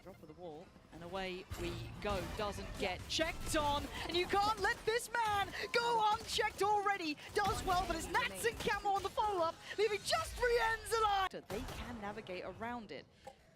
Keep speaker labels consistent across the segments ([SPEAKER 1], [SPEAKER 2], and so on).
[SPEAKER 1] Drop of the wall, and away we go. Doesn't get checked on, and you can't let this man go unchecked already. Does well, but it's Nats and Camo on the follow-up, leaving just 3 ends alive. They can navigate around it.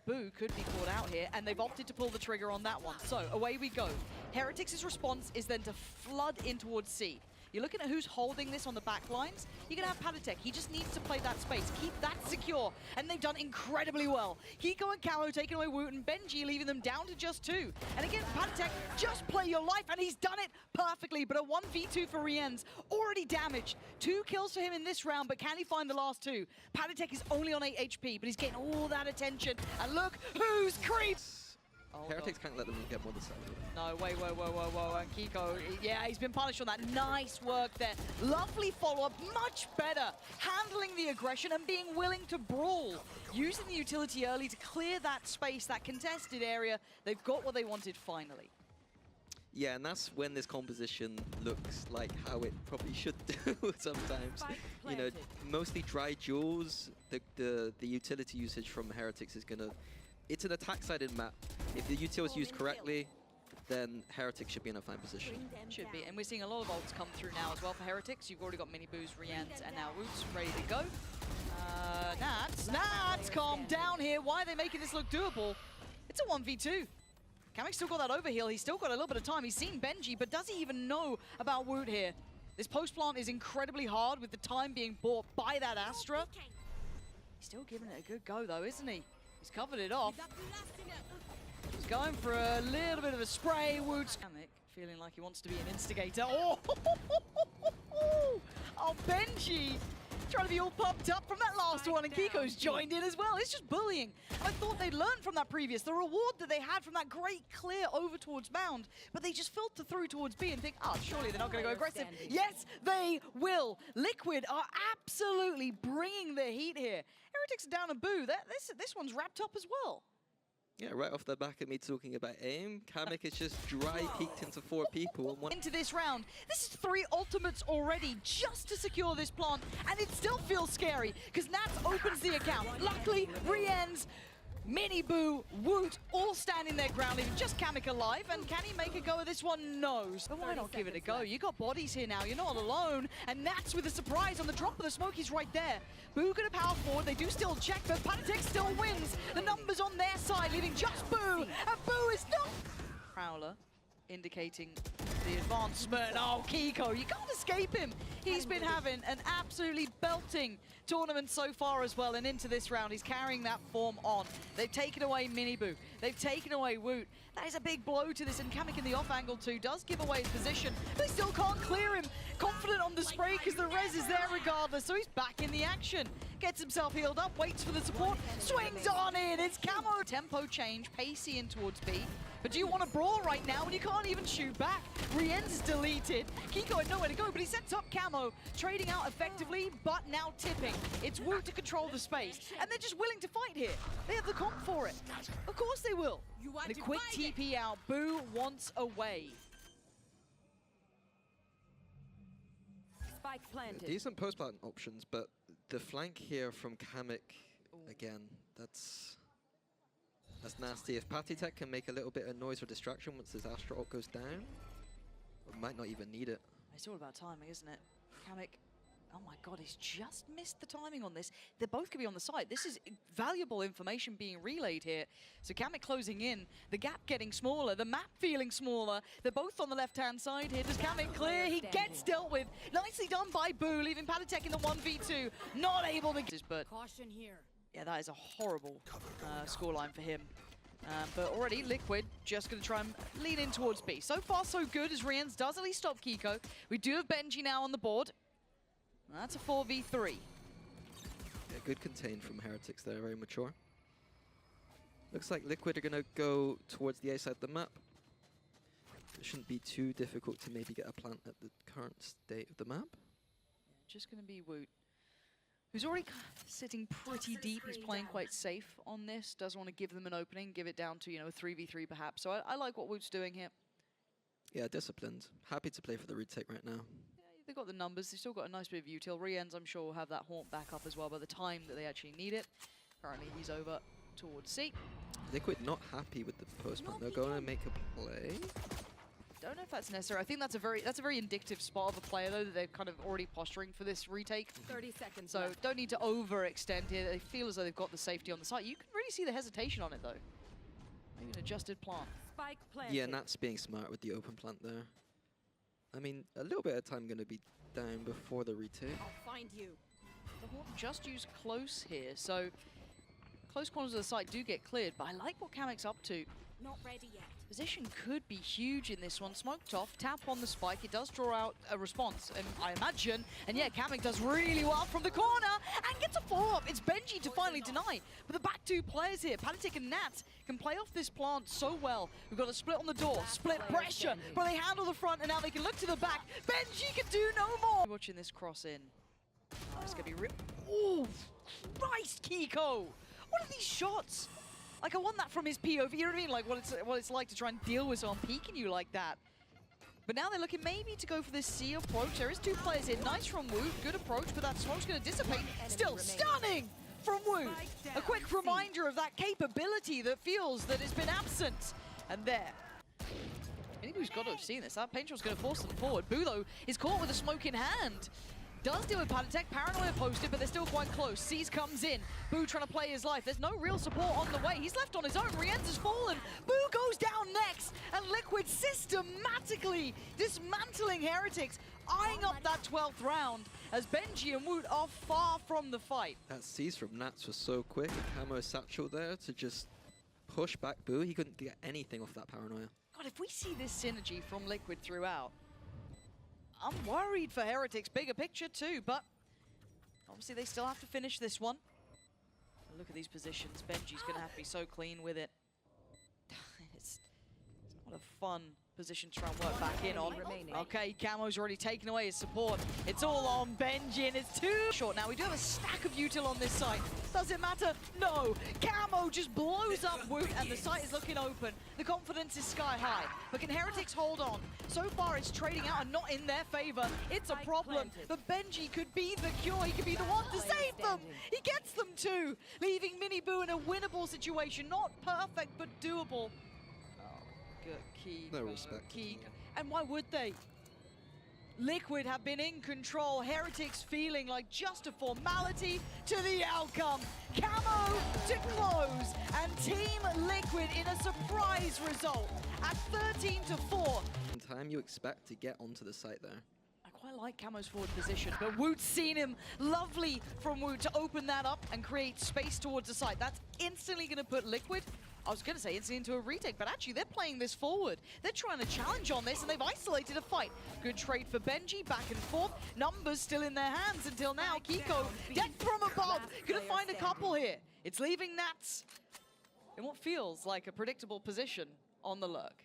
[SPEAKER 1] Boo could be caught out here, and they've opted to pull the trigger on that one. So away we go. Heretics' response is then to flood in towards C. You're looking at who's holding this on the back lines. You're going to have Patatek. He just needs to play that space. Keep that secure. And they've done incredibly well. Kiko and Camo taking away Woot, and Benji leaving them down to just 2. And again, Patatek, just play your life. And he's done it perfectly. But a 1v2 for Rien's already damaged. 2 kills for him in this round, but can he find the last 2? Patatek is only on 8 HP, but he's getting all that attention. And look who's creeps. Oh,
[SPEAKER 2] Heretics can't let them get more than 7.
[SPEAKER 1] No, whoa. And Kiko, yeah, he's been punished on that. Nice work there. Lovely follow-up, much better. Handling the aggression and being willing to brawl. Using the utility early to clear that space, that contested area. They've got what they wanted finally.
[SPEAKER 2] Yeah, and that's when this composition looks like how it probably should do sometimes. You know, mostly dry duels. The utility usage from Heretics is going to... It's an attack-sided map. If the util is used correctly, then Heretics should be in a fine position.
[SPEAKER 1] Should be, and we're seeing a lot of ults come through now as well for Heretics. You've already got Mini Boos, Rienz, and now Roots ready to go. Nats, calm down here. Why are they making this look doable? It's a 1v2. Kamek's still got that overheal. He's still got a little bit of time. He's seen Benji, but does he even know about Woot here? This post plant is incredibly hard with the time being bought by that Astra. He's still giving it a good go though, isn't he? He's covered it off. He's going for a little bit of a spray. Woot's Kamek feeling like he wants to be an instigator. Oh, oh, Benji trying to be all pumped up from that last one, and Kiko's joined in as well. It's just bullying. I thought they'd learned from that previous, the reward that they had from that great clear over towards Mound, but they just filter through towards B and think, oh, surely they're not going to go aggressive. Yes, they will. Liquid are absolutely bringing the heat here. Heretics are down a Boo. This one's wrapped up as well.
[SPEAKER 2] Yeah, right off the back of me talking about aim, Kamek is just dry peeked into 4 people. And
[SPEAKER 1] into this round. This is 3 ultimates already just to secure this plant, and it still feels scary because Nats opens the account. Luckily, Rienz, Mini Boo, Woot all standing their ground, leaving just Kamek alive. And can he make a go of this one? No. But why not give it a go? You got bodies here now. You're not alone. And Nats with a surprise on the drop of the smoke. He's right there. Boo gonna power forward. They do still check, but Patatek still wins. The numbers on their side, leaving just Boo. And Boo is not. Prowler indicating the advancement. Oh, Kiko, you can't escape him. He's been having an absolutely belting tournament so far as well, and into this round, he's carrying that form on. They've taken away Mini Boo. They've taken away Woot. That is a big blow to this, and Kamek in the off angle too does give away his position. They still can't clear him. Confident on the spray because the res is there regardless, so he's back in the action. Gets himself healed up, waits for the support, swings on in. It's Camo. Tempo change, pacey in towards B. But do you want to brawl right now when you can't even shoot back? Rienz is deleted. Kiko had nowhere to go, but he sets up Camo, trading out effectively, but now tipping. It's Woot to control the space, and they're just willing to fight here. They have the comp for it. Of course they will. And a quick TP out. Boo wants away.
[SPEAKER 3] Spike planted.
[SPEAKER 2] Decent post-plant options, but the flank here from Kamek, again, that's nasty. If Patatek can make a little bit of noise or distraction once this Astra ult goes down, we might not even need it.
[SPEAKER 1] It's all about timing, isn't it? Kamek, oh my god, he's just missed the timing on this. They both could be on the side. This is valuable information being relayed here. So Kamek closing in, the gap getting smaller, the map feeling smaller. They're both on the left-hand side here. Does Kamek clear? He gets dealt with. Nicely done by Boo, leaving Patatek in the 1v2. Not able to get... But
[SPEAKER 3] caution here.
[SPEAKER 1] Yeah, that is a horrible scoreline for him. But already, Liquid just going to try and lean in towards B. So far, so good, as Rienz does at least stop Kiko. We do have Benji now on the board. That's a 4v3.
[SPEAKER 2] Yeah, good contain from Heretics there, very mature. Looks like Liquid are going to go towards the A side of the map. It shouldn't be too difficult to maybe get a plant at the current state of the map.
[SPEAKER 1] Yeah, just going to be Woot, who's already sitting pretty deep. He's playing quite safe on this. Doesn't want to give them an opening, give it down to, you know, a 3v3 perhaps. So I like what Woot's doing here.
[SPEAKER 2] Yeah, disciplined. Happy to play for the retake right now.
[SPEAKER 1] Yeah, they've got the numbers. They've still got a nice bit of util. Rienz, I'm sure, will have that haunt back up as well by the time that they actually need it. Currently, he's over towards C.
[SPEAKER 2] Liquid not happy with the post plant. They're going to make a play.
[SPEAKER 1] Don't know if that's necessary. I think that's a very indicative spot of a player though, that they're kind of already posturing for this retake.
[SPEAKER 3] 30 seconds
[SPEAKER 1] So
[SPEAKER 3] left.
[SPEAKER 1] don't need to overextend here. They feel as though they've got the safety on the site. You can really see the hesitation on it though. Maybe an adjusted plant.
[SPEAKER 3] Spike planted.
[SPEAKER 2] Yeah, Nat's being smart with the open plant there. I mean, a little bit of time going to be down before the retake.
[SPEAKER 3] I'll find you.
[SPEAKER 1] The Horde just used close here, so close corners of the site do get cleared, but I like what Kamek's up to.
[SPEAKER 3] Not ready yet.
[SPEAKER 1] Position could be huge in this one. Smoked off, tap on the spike. It does draw out a response, and I imagine. And yeah, Kamek does really well from the corner and gets a follow-up. It's Benji to finally deny. But the back two players here, Panatic and Nat, can play off this plant so well. We've got a split on the door, split pressure, but they handle the front, and now they can look to the back. Benji can do no more. Watching this cross in. Oh, it's gonna be real. Oh, Christ, Kiko! What are these shots? Like, I want that from his POV, you know what I mean? Like, what it's like to try and deal with someone peeking you like that. But now they're looking maybe to go for this C approach. There is two players here. Nice from Woot, good approach, but that smoke's going to dissipate. Still stunning from Woot. A quick reminder of that capability that feels that it's been absent. And there. Anybody's got to have seen this. That Paintrol's going to force them forward. Boo, though, is caught with a smoke in hand. Does deal with Panatek, Paranoia posted, but they're still quite close. C's comes in, Boo trying to play his life. There's no real support on the way. He's left on his own, Rienz has fallen. Boo goes down next, and Liquid systematically dismantling Heretics, eyeing up that 12th round, as Benji and Woot are far from the fight.
[SPEAKER 2] That C's from Nats was so quick, a camo satchel there to just push back Boo. He couldn't get anything off that Paranoia.
[SPEAKER 1] God, if we see this synergy from Liquid throughout, I'm worried for Heretics' bigger picture too, but obviously they still have to finish this one. And look at these positions. Benji's going to have to be so clean with it. It's not a fun position to try and work back in on. Okay, Camo's already taken away his support. It's all on Benji, and it's too short. Now, we do have a stack of util on this site. Does it matter? No. Camo just blows up Woot, and the site is looking open. The confidence is sky high. But can Heretics hold on? So far, it's trading out and not in their favor. It's a problem. But Benji could be the cure. He could be the one to save them. He gets them too, leaving Mini Boo in a winnable situation. Not perfect, but doable. Good key.
[SPEAKER 2] No respect.
[SPEAKER 1] Key. And why would they? Liquid have been in control. Heretics feeling like just a formality to the outcome. Camo to close, and Team Liquid in a surprise result at 13-4.
[SPEAKER 2] In time, you expect to get onto the site there.
[SPEAKER 1] I quite like Camo's forward position, but Woot's seen him. Lovely from Woot to open that up and create space towards the site. That's instantly going to put Liquid, I was going to say instantly into a retake, but actually they're playing this forward. They're trying to challenge on this, and they've isolated a fight. Good trade for Benji, back and forth. Numbers still in their hands until now. Kiko, death from above. Gonna find a couple here. It's leaving Nats in what feels like a predictable position on the lurk.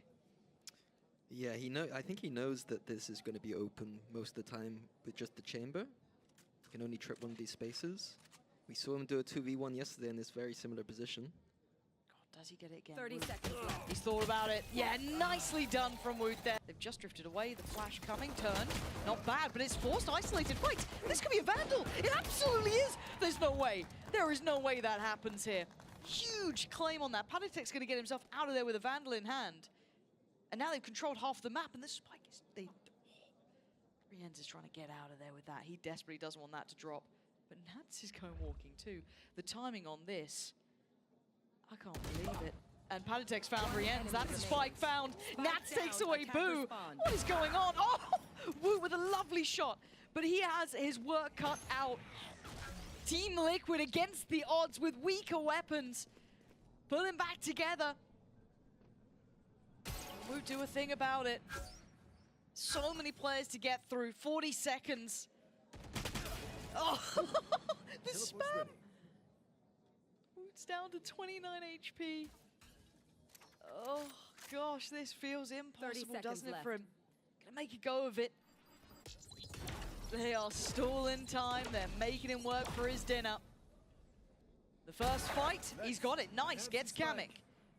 [SPEAKER 2] Yeah, I think he knows that this is going to be open most of the time with just the chamber. He can only trip one of these spaces. We saw him do a 2v1 yesterday in this very similar position.
[SPEAKER 1] Does he get it again?
[SPEAKER 3] 30 seconds left.
[SPEAKER 1] He's thought about it. Yeah, nicely done from Woot there. They've just drifted away. The flash coming, turn. Not bad, but it's forced, isolated. Wait, this could be a Vandal. It absolutely is. There's no way. There is no way that happens here. Huge claim on that. Panatek's going to get himself out of there with a Vandal in hand. And now they've controlled half the map, and this spike is... Rienz is trying to get out of there with that. He desperately doesn't want that to drop. But Nats is going walking too. The timing on this... I can't believe it. And Panatek's found Rienz. That's the spike found. Nats takes away Boo. What is going on? Oh! Woot with a lovely shot. But he has his work cut out. Team Liquid against the odds with weaker weapons. Pulling back together. Woot do a thing about it. So many players to get through. 40 seconds. Oh! The spam! It's down to 29 HP. Oh, gosh, this feels impossible, doesn't it, for him? Gonna make a go of it. They are stalling time. They're making him work for his dinner. The first fight, he's got it. Nice, gets Kamek.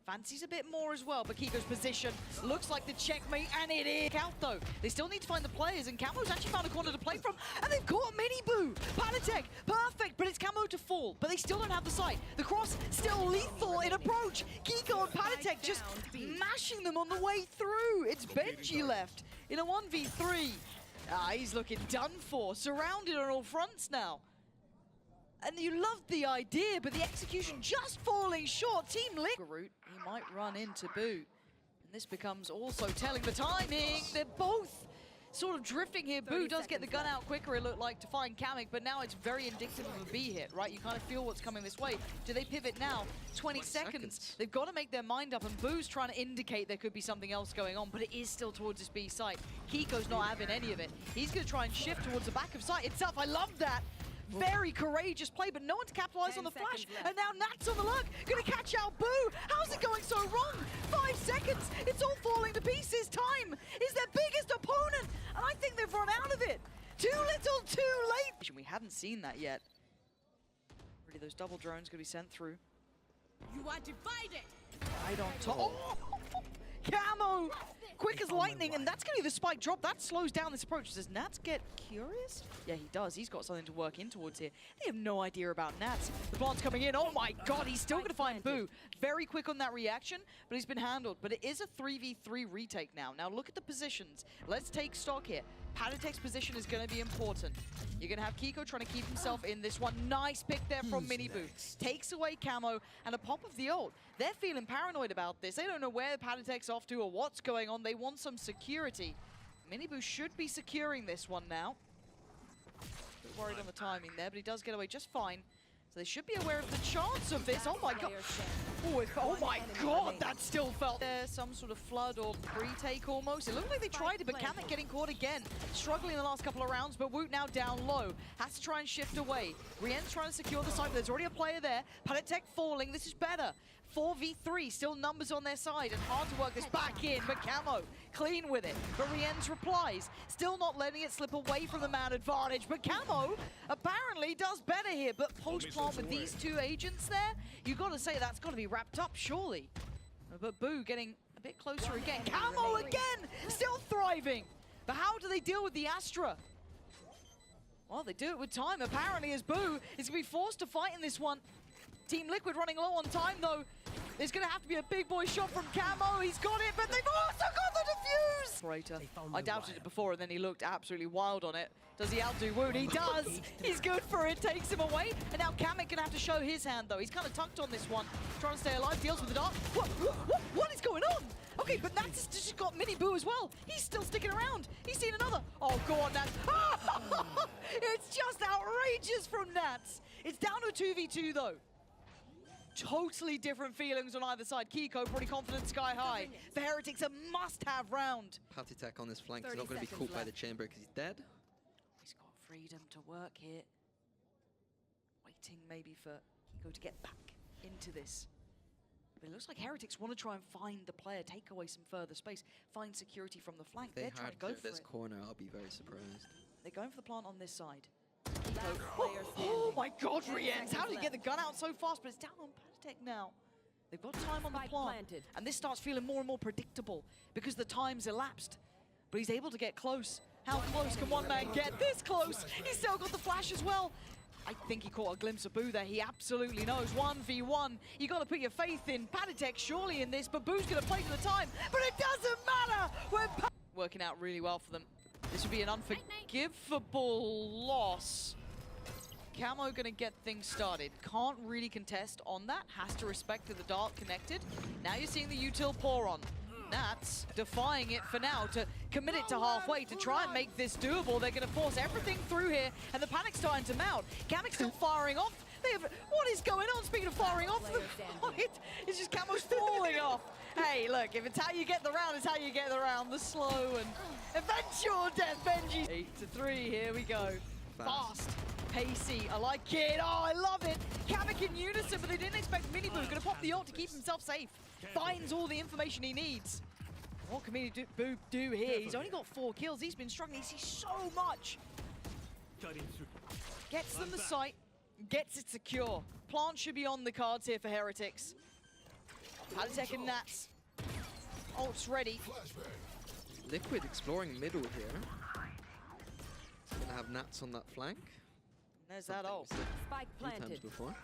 [SPEAKER 1] Fancies a bit more as well, but Kiko's position looks like the checkmate, and it is out though. They still need to find the players, and Camo's actually found a corner to play from, and they've caught Mini Boo! Panatek, perfect, but it's Camo to fall, but they still don't have the sight. The cross still lethal in approach. Kiko and Panatek just mashing them on the way through. It's Benji left in a 1v3. He's looking done for, surrounded on all fronts now. And you loved the idea, but the execution just falling short. Team Liquid, he might run into Boo. And this becomes also telling the timing. They're both sort of drifting here. Boo does get the gun out quicker, it looked like, to find Kamek, but now it's very indicative of a B hit, right? You kind of feel what's coming this way. Do they pivot now? 20 seconds. They've got to make their mind up, and Boo's trying to indicate there could be something else going on, but it is still towards his B site. Kiko's not having any of it. He's going to try and shift towards the back of site itself. I love that. Very courageous play, but no one to capitalize on the flash. And now Nat's on the lug, gonna catch out Boo. How's it going so wrong? 5 seconds, it's all falling to pieces. Time is their biggest opponent, and I think they've run out of it. Too little, too late. We hadn't seen that yet. Really, those double drones gonna be sent through.
[SPEAKER 3] You are divided.
[SPEAKER 1] Right on top. Oh! Camo! Quick as lightning, and that's going to be the spike drop. That slows down this approach. Does Nats get curious? Yeah, he does. He's got something to work in towards here. They have no idea about Nats. The plant's coming in. Oh my god, he's still going to find Boo. Very quick on that reaction, but he's been handled. But it is a 3v3 retake now. Now look at the positions. Let's take stock here. Panatek's position is going to be important. You're going to have Kiko trying to keep himself in this one. Nice pick there from Mini Boo. Takes away Camo and a pop of the ult. They're feeling paranoid about this. They don't know where Panatek's off to or what's going on. They want some security. Mini Boo should be securing this one now. A bit worried on the timing there, but he does get away just fine. So they should be aware of the chance of this. Oh my god. Oh my god, that still felt there's some sort of flood or pre-take almost. It looked like they tried it, but Kamek getting caught again. Struggling in the last couple of rounds, but Woot now down low. Has to try and shift away. Rien's trying to secure the side, but there's already a player there. Panatek falling, this is better. 4v3, still numbers on their side, and hard to work this back in, but Camo clean with it. But Rien's replies, still not letting it slip away from the man advantage, but Camo apparently does better here. But post-plant with these two agents there, you've got to say that's got to be wrapped up, surely. But Boo getting a bit closer again. Camo again, still thriving. But how do they deal with the Astra? Well, they do it with time, apparently, as Boo is going to be forced to fight in this one. Team Liquid running low on time, though. There's going to have to be a big boy shot from Camo. He's got it, but they've also got the defuse! Operator. I doubted it before, and then he looked absolutely wild on it. Does he outdo Woot? He does! He's good for it, takes him away. And now Kamek going to have to show his hand, though. He's kind of tucked on this one. Trying to stay alive, deals with the dart. What is going on? Okay, but Nats just got Mini Boo as well. He's still sticking around. He's seen another. Oh, go on, Nats. It's just outrageous from Nats. It's down to a 2v2, though. Totally different feelings on either side. Kiko pretty confident, sky high. For Heretics, a must-have round.
[SPEAKER 2] Panatek on this flank is not going to be caught by the chamber because he's dead.
[SPEAKER 1] He's got freedom to work here. Waiting maybe for Kiko to get back into this. But it looks like Heretics want to try and find the player, take away some further space, find security from the flank. They're trying to go for
[SPEAKER 2] this
[SPEAKER 1] it.
[SPEAKER 2] Corner, I'll be very surprised.
[SPEAKER 1] They're going for the plant on this side. Oh my god, Rienz! How did he get the gun out so fast? But it's down on Panatek now. They've got time on the plant. And this starts feeling more and more predictable because the time's elapsed. But he's able to get close. How close can one man get? This close! He's still got the flash as well. I think he caught a glimpse of Boo there. He absolutely knows. 1v1. You got to put your faith in Panatek surely in this, but Boo's going to play for the time. But it doesn't matter when working out really well for them. This would be an unforgivable loss. Camo gonna get things started. Can't really contest on that. Has to respect that the dart connected. Now you're seeing the util pour on. Nats defying it for now to commit it to halfway to try and make this doable. They're gonna force everything through here, and the panic's starting to mount. Kamek's still firing off. What is going on? Speaking of firing off, it's just Camo's falling off. Hey, look, if it's how you get the round, it's how you get the round. The slow and eventual death, Benji. 8-3, here we go. Fast, pacey, I like it. Oh, I love it. Kamek in unison, but they didn't expect Mini Boo. Gonna pop the ult to keep himself safe. Finds all the information he needs. What can Mini Boo do here? He's only got 4 kills. He's been struggling. He sees so much. Gets them the sight. Gets it secure. Plant should be on the cards here for Heretics. Valorant and Nats. Ult's ready.
[SPEAKER 2] Liquid exploring middle here. Gonna have Nats on that flank.
[SPEAKER 1] There's that ult.
[SPEAKER 3] Spike
[SPEAKER 2] A few times
[SPEAKER 3] planted.
[SPEAKER 2] before.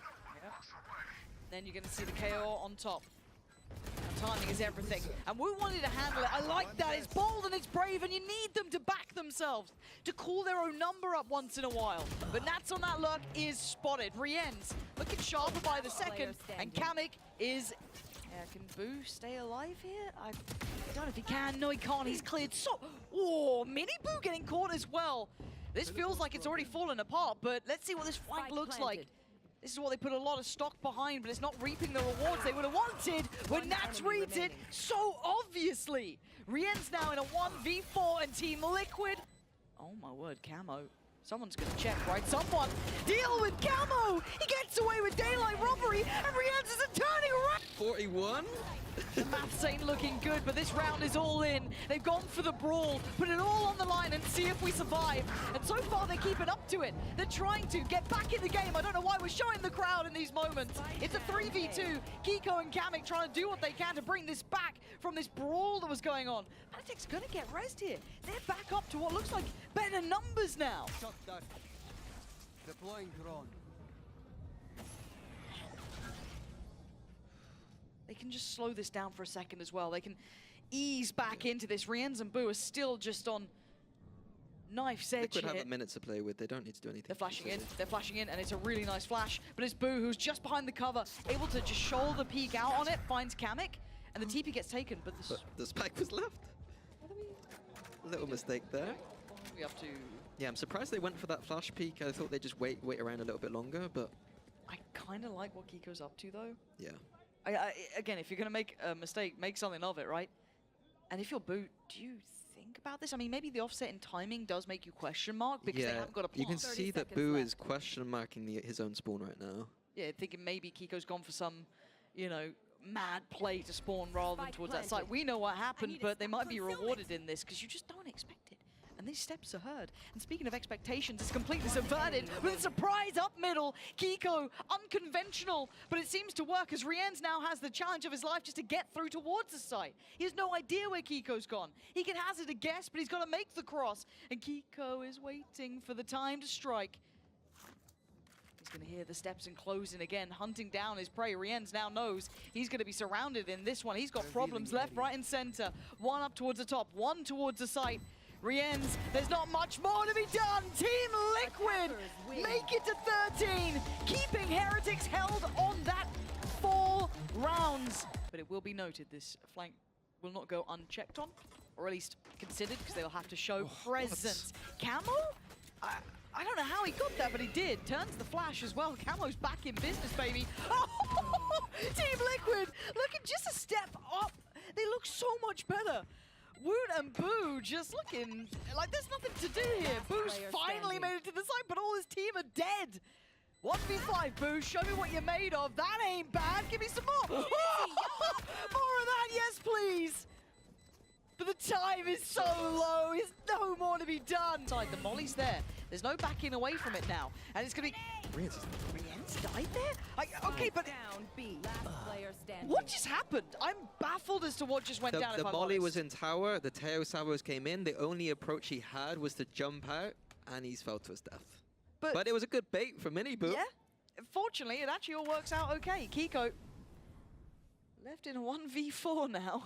[SPEAKER 1] Then you're going to see the KO on top. And timing is everything. And we wanted to handle it. I like that. It's bold and it's brave, and you need them to back themselves, to call their own number up once in a while. But Nats on that lurk is spotted. Rien's looking sharper by the second, and Kamek is... can Boo stay alive here? I don't know if he can. No, he can't. He's cleared. So, oh, Mini Boo getting caught as well. This feels like it's already fallen apart, but let's see what this flank looks like. This is what they put a lot of stock behind, but it's not reaping the rewards they would have wanted when Nats reads it so obviously. Rien's now in a 1v4 and Team Liquid. Oh my word, Camo. Someone's gonna check, right? Someone deal with Camo! He gets away with daylight robbery, and Rien's is turning around!
[SPEAKER 2] 41?
[SPEAKER 1] The maths ain't looking good, but this round is all in. They've gone for the brawl, put it all on the line and see if we survive. And so far, they're keeping up to it. They're trying to get back in the game. I don't know why we're showing the crowd in these moments. It's a 3v2. Kiko and Kamek trying to do what they can to bring this back from this brawl that was going on. Heretics gonna get rezzed here. They're back up to what looks like better numbers now.
[SPEAKER 4] Shot that. Deploying drone.
[SPEAKER 1] They can just slow this down for a second as well. They can ease back into this. Rienz and Boo are still just on knife's edge
[SPEAKER 2] Liquid
[SPEAKER 1] here.
[SPEAKER 2] have a minute to play with. They don't need to do anything.
[SPEAKER 1] They're flashing in. They're flashing in, and it's a really nice flash. But it's Boo who's just behind the cover, able to just shoulder peek out on it, finds Kamek, and the TP gets taken. But
[SPEAKER 2] But the spike was left. A little mistake there.
[SPEAKER 1] what are we up to?
[SPEAKER 2] Yeah, I'm surprised they went for that flash peek. I thought they'd just wait around a little bit longer, but
[SPEAKER 1] I kind of like what Kiko's up to, though.
[SPEAKER 2] yeah.
[SPEAKER 1] Again, if you're going to make a mistake, make something of it, right? And if you're Boo, do you think about this? I mean, maybe the offset in timing does make you question mark because they haven't got a plan.
[SPEAKER 2] You can
[SPEAKER 3] 30
[SPEAKER 2] see that
[SPEAKER 3] seconds
[SPEAKER 2] Boo
[SPEAKER 3] left.
[SPEAKER 2] is question marking his own spawn right now.
[SPEAKER 1] Yeah, thinking maybe Kiko's gone for some, you know, mad play to spawn rather than
[SPEAKER 3] Spike
[SPEAKER 1] towards that
[SPEAKER 3] planted.
[SPEAKER 1] site. We know what happened,
[SPEAKER 3] need to
[SPEAKER 1] but they
[SPEAKER 3] stop
[SPEAKER 1] might be
[SPEAKER 3] concealment.
[SPEAKER 1] rewarded in this because you just don't expect it. And these steps are heard. And speaking of expectations, it's completely subverted with a surprise up middle. Kiko, unconventional, but it seems to work as Rienz now has the challenge of his life just to get through towards the site. He has no idea where Kiko's gone. He can hazard a guess, but he's got to make the cross. And Kiko is waiting for the time to strike. He's going to hear the steps and closing again, hunting down his prey. Rienz now knows he's going to be surrounded in this one. He's got problems left, right, and center. One up towards the top, one towards the site. Rienz, there's not much more to be done. Team Liquid make it to 13, keeping Heretics held on that 4 rounds. But it will be noted, this flank will not go unchecked on, or at least considered, because they'll have to show presence. Camo? I don't know how he got that, but he did. Turns the flash as well. Camo's back in business, baby. Oh, Team Liquid, looking just a step up. They look so much better. Woot and Boo just looking like there's nothing to do here. Boo's finally made it to the site, but all his team are dead. 1v5, Boo, show me what you're made of. That ain't bad. Give me some more. More of that, yes, please. But the time is so low. There's no more to be done. Side, the molly's there. There's no backing away from it now. And it's going to be...
[SPEAKER 2] Rienz is
[SPEAKER 1] Rienz died there? Okay, but
[SPEAKER 3] Down B. Last player standing.
[SPEAKER 1] what just happened? I'm baffled as to what just went down,
[SPEAKER 2] The
[SPEAKER 1] if I'm
[SPEAKER 2] molly
[SPEAKER 1] honest.
[SPEAKER 2] was in tower, the Teo Savos came in, the only approach he had was to jump out, and he's fell to his death. But it was a good bait for Mini Boo.
[SPEAKER 1] Yeah, fortunately, it actually all works out okay. Kiko left in a 1v4 now.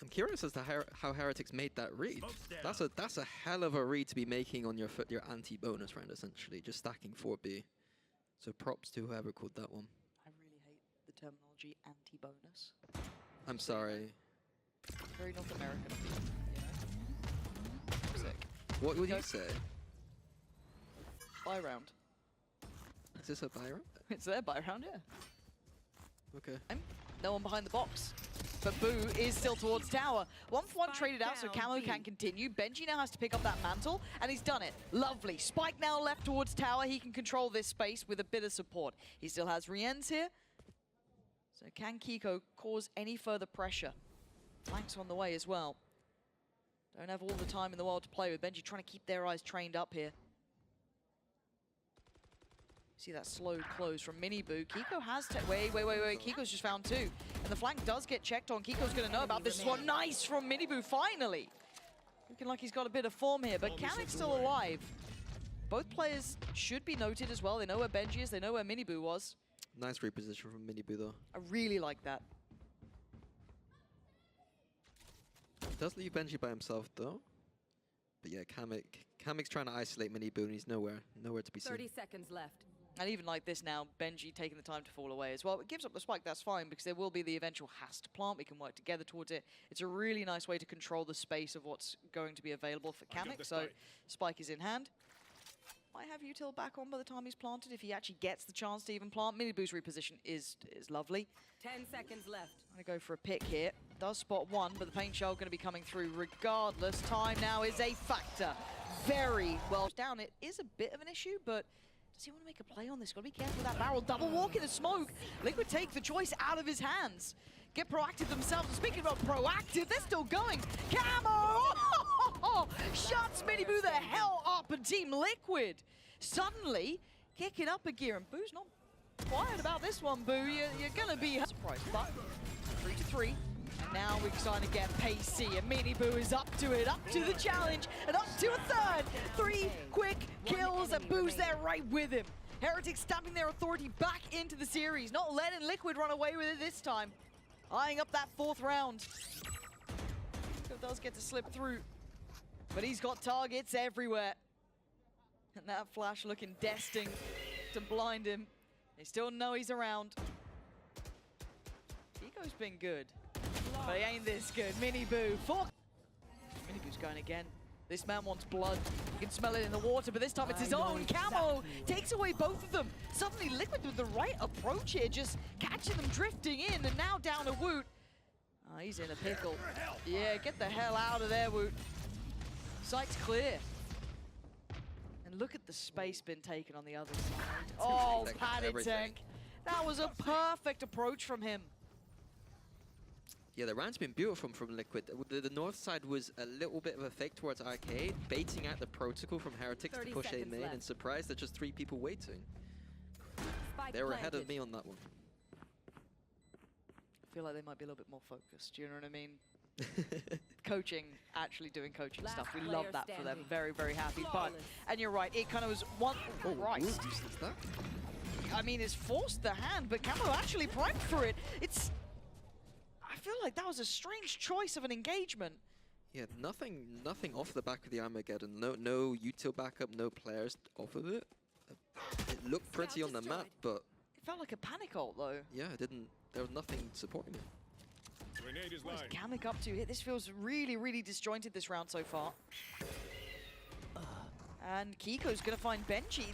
[SPEAKER 2] I'm curious as to how Heretics made that read. That's a hell of a read to be making on your anti-bonus round, essentially, just stacking 4B. So props to whoever called that one.
[SPEAKER 1] I really hate the terminology anti-bonus.
[SPEAKER 2] I'm sorry.
[SPEAKER 1] Very North American. Sick.
[SPEAKER 2] What would
[SPEAKER 1] Go.
[SPEAKER 2] you say?
[SPEAKER 1] Buy round.
[SPEAKER 2] Is this a buy round?
[SPEAKER 1] It's their buy round, yeah.
[SPEAKER 2] Okay.
[SPEAKER 1] No one behind the box. But Boo is still towards tower. 1-for-1 traded out, so
[SPEAKER 3] down,
[SPEAKER 1] Camo
[SPEAKER 3] B.
[SPEAKER 1] can continue. Benji now has to pick up that mantle, and he's done it. Lovely. Spike now left towards tower. He can control this space with a bit of support. He still has Rienz here. So can Kiko cause any further pressure? Flanks on the way as well. Don't have all the time in the world to play with. Benji trying to keep their eyes trained up here. See that slow close from Miniboo. Kiko has wait. Kiko's just found 2. And the flank does get checked on. Kiko's going to know about this one. Nice from Miniboo, finally. Looking like he's got a bit of form here, but Kamik's still alive. Both players should be noted as well. They know where Benji is. They know where Miniboo was.
[SPEAKER 2] Nice reposition from Miniboo, though.
[SPEAKER 1] I really like that.
[SPEAKER 2] Does leave Benji by himself, though. But yeah, Kamik's trying to isolate Miniboo, and he's nowhere to be seen.
[SPEAKER 3] 30 seconds left.
[SPEAKER 1] And even like this now, Benji taking the time to fall away as well. It gives up the spike, that's fine, because there will be the eventual hast plant. We can work together towards it. It's a really nice way to control the space of what's going to be available for Kamik. So spike is in hand. Might have util back on by the time he's planted if he actually gets the chance to even plant. Miniboo's reposition is lovely.
[SPEAKER 3] 10 seconds left.
[SPEAKER 1] I'm going to go for a pick here. Does spot one, but the paint shell going to be coming through regardless. Time now is a factor. Very well down. It is a bit of an issue, but does he want to make a play on this? Got to be careful with that barrel. Double walk in the smoke. Liquid take the choice out of his hands. Get proactive themselves. And speaking about proactive, they're still going. Camo! Shuts Miniboo the hell up, and Team Liquid suddenly kick it up a gear. And Boo's not quiet about this one, Boo. You're going to be surprised. But 3-3. And now we're starting to get pacey, and Miniboo is up to it, up to the challenge, and up to a third. 3 quick kills, and Boo's there right with him. Heretics stamping their authority back into the series, not letting Liquid run away with it this time. Eyeing up that 4th round. Kiko does get to slip through, but he's got targets everywhere. And that flash looking destined to blind him. They still know he's around. Kiko's been good, but he ain't this good. Miniboo, Miniboo's going again. This man wants blood. You can smell it in the water, but this time it's his own. Camo takes away both of them. Suddenly Liquid with the right approach here, just catching them drifting in, and now down to Woot. Oh, he's in a pickle. Yeah, get the hell out of there, Woot. Sight's clear. And look at the space been taken on the other side. Oh, padded tank. That was a perfect approach from him.
[SPEAKER 2] Yeah, the round's been beautiful from Liquid. The north side was a little bit of a fake towards Arcade, baiting out the protocol from Heretics to push A main, and surprised that just 3 people waiting. They were ahead of me on that one.
[SPEAKER 1] I feel like they might be a little bit more focused, you know what I mean? Coaching, actually doing coaching stuff. We love that for them. Very, very happy. But, and you're right, it kind of was one...
[SPEAKER 2] Oh,
[SPEAKER 1] Christ.
[SPEAKER 2] That?
[SPEAKER 1] I mean, it's forced the hand, but Camo actually primed for it. It's... I feel like that was a strange choice of an engagement.
[SPEAKER 2] Yeah, nothing off the back of the Armageddon. No util backup, no players off of it. It looked pretty on the map, but...
[SPEAKER 1] It felt like a panic ult, though.
[SPEAKER 2] Yeah, it didn't... There was nothing supporting it.
[SPEAKER 1] What is Kamik up to? This feels really, really disjointed this round so far. And Kiko's going to find Benji.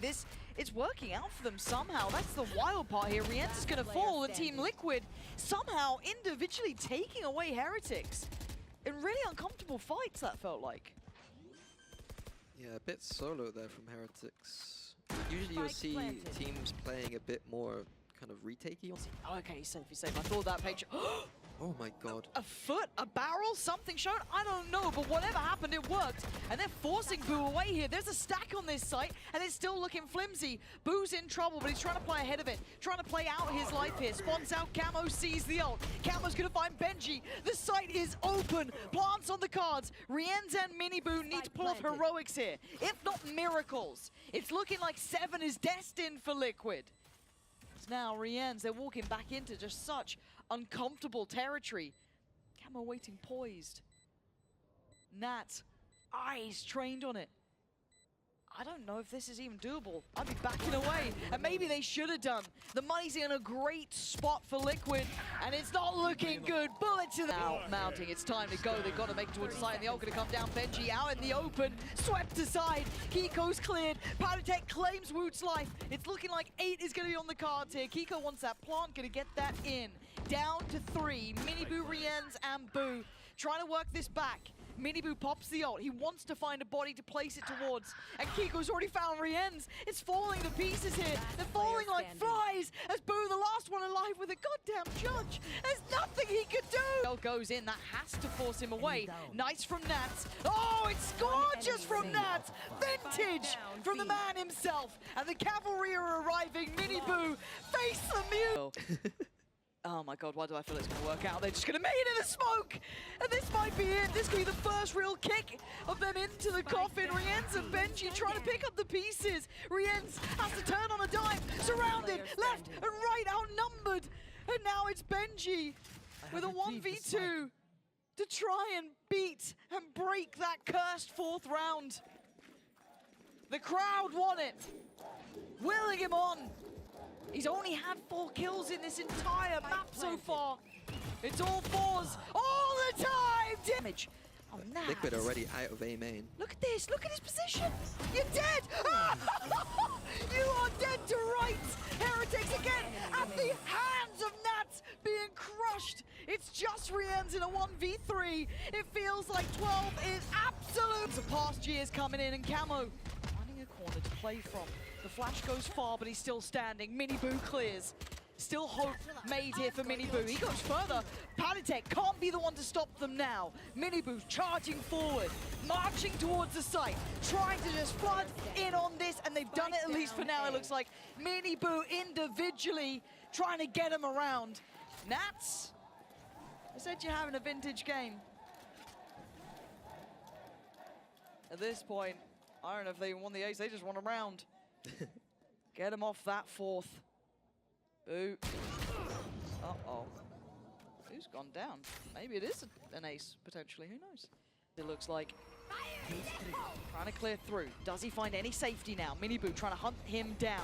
[SPEAKER 1] It's working out for them somehow. That's the wild part here. Rienz is going to fall, and Team Liquid somehow individually taking away Heretics. In really uncomfortable fights, that felt like.
[SPEAKER 2] Yeah, a bit solo there from Heretics. Usually you'll see teams playing a bit more kind of retakey.
[SPEAKER 1] Okay, safe. I thought that page...
[SPEAKER 2] Oh my god.
[SPEAKER 1] A foot, a barrel, something shown? I don't know, but whatever happened, it worked. And they're forcing Boo away here. There's a stack on this site, and it's still looking flimsy. Boo's in trouble, but he's trying to play ahead of it. Trying to play out his life here. Spawns out, Camo sees the ult. Camo's gonna find Benji. The site is open. Plants on the cards. Rienz and Miniboo need to pull off heroics here, if not miracles. It's looking like 7 is destined for Liquid. Now Rienz, they're walking back into just such uncomfortable territory. Camo waiting poised. Nat, eyes trained on it. I don't know if this is even doable. I'd be backing away, and maybe they should have done. The money's in a great spot for Liquid, and it's not looking good. Bullet to the mounting. It's time to go. They've got to make it towards the side, and the ult going to come down. Benji out in the open, swept aside. Kiko's cleared. Powdertech claims Woot's life. It's looking like 8 is going to be on the cards here. Kiko wants that plant, going to get that in. Down to 3. Miniboo, Rienz, and Boo. trying to work this back. Miniboo pops the ult. He wants to find a body to place it towards. And Kiko's already found Rien's. It's falling to pieces here. They're falling like flies as Boo, the last one alive with a goddamn judge. There's nothing he could do. Bell goes in. That has to force him away. Nice from Nats. Oh, it's gorgeous from Nats. Vintage from the man himself. And the cavalry are arriving. Miniboo face the mute. Oh my god, why do I feel it's going to work out? They're just going to make it in the smoke! And this might be it. This could be the first real kick of them into the coffin. Rienz and Benji trying to pick up the pieces. Rienz has to turn on a dime. Surrounded, left and right, outnumbered. And now it's Benji with a 1v2 to try and beat and break that cursed 4th round. The crowd want it. Willing him on. He's only had 4 kills in this entire map so far. It's all 4s all the time! Damage. Oh, Nats.
[SPEAKER 2] Liquid already out of A main.
[SPEAKER 1] Look at this. Look at his position. You're dead. You are dead to rights. Heretics again at the hands of Nats being crushed. It's just Rienz in a 1v3. It feels like 12 is absolute. The past years coming in and Camo finding a corner to play from. The flash goes far, but he's still standing. Miniboo clears. Still hope made here for Miniboo. He goes further. Panitek can't be the one to stop them now. Miniboo charging forward, marching towards the site, trying to just flood in on this, and they've done it at least for now, it looks like. Miniboo individually trying to get him around. Nats, I said you're having a vintage game. At this point, I don't know if they won the ace, they just want a round. Get him off that 4th. Boo. Uh-oh. Who's gone down? Maybe it is an ace, potentially. Who knows? It looks like trying to clear through. Does he find any safety now? Miniboo trying to hunt him down.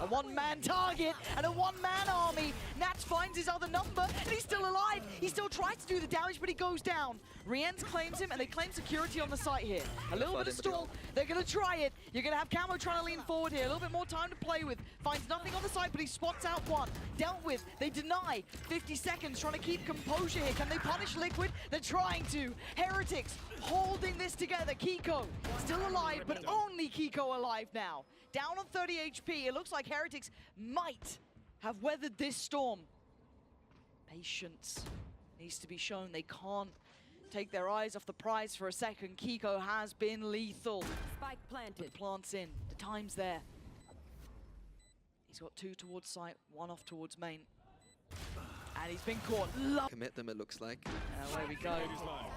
[SPEAKER 1] A 1-man target and a 1-man army. Nats finds his other number and he's still alive. He still tries to do the damage, but he goes down. Rienz claims him and they claim security on the site here. A little bit of stall. They're going to try it. You're going to have Camo trying to lean forward here. A little bit more time to play with. Finds nothing on the site, but he spots out one. Dealt with. They deny. 50 seconds trying to keep composure here. Can they punish Liquid? They're trying to. Heretics holding this together. Kiko still alive, but only Kiko alive now. Down on 30 HP. It looks like Heretics might have weathered this storm. Patience needs to be shown. They can't take their eyes off the prize for a second. Kiko has been lethal.
[SPEAKER 3] Spike planted.
[SPEAKER 1] But plants in. The time's there. He's got 2 towards site, 1 off towards main. And he's been caught.
[SPEAKER 2] Commit them, it looks like.
[SPEAKER 1] There we go.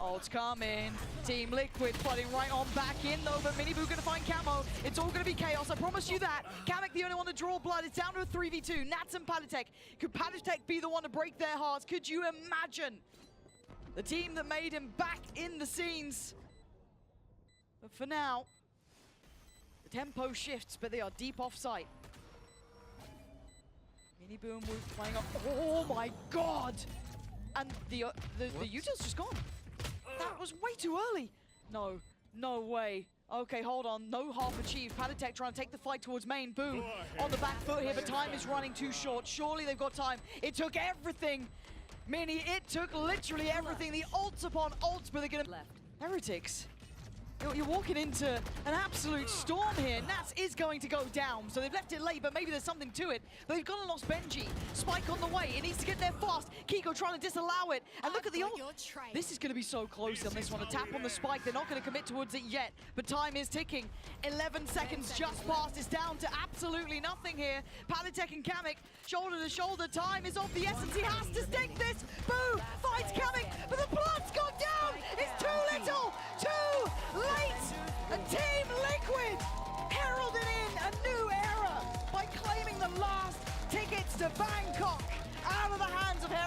[SPEAKER 1] Ult's coming. Team Liquid flooding right on back in though, but Miniboo gonna find Camo. It's all gonna be chaos, I promise you that. Kamek the only one to draw blood. It's down to a 3v2. Nats and Panitek. Could Panitek be the one to break their hearts? Could you imagine? The team that made him back in the scenes. But for now, the tempo shifts, but they are deep off site. Miniboo and Woot playing up. Oh my god! And the Utah's just gone. That was way too early. No, no way. Okay, hold on. No half achieved. Panitek trying to take the fight towards main. Boo on the back foot here, but time is running too short. Surely they've got time. It took everything. Mini, it took literally everything. The ults upon ults, but they're gonna... Heretics. You're walking into an absolute storm here. Nats is going to go down, so they've left it late, but maybe there's something to it. But they've gone and lost Benji. Spike on the way. It needs to get there fast. Kiko trying to disallow it. And look at the ult. This is going to be so close on this one. A tap on the spike. They're not going to commit towards it yet, but time is ticking. 11 seconds just passed. It's down to absolutely nothing here. Panitek and Kamek, shoulder to shoulder. Time is of the essence. He has to stick this. Boo finds Kamek, but the plant's gone down. It's too little, too late. And Team Liquid heralded in a new era by claiming the last tickets to Bangkok out of the hands of Heretics.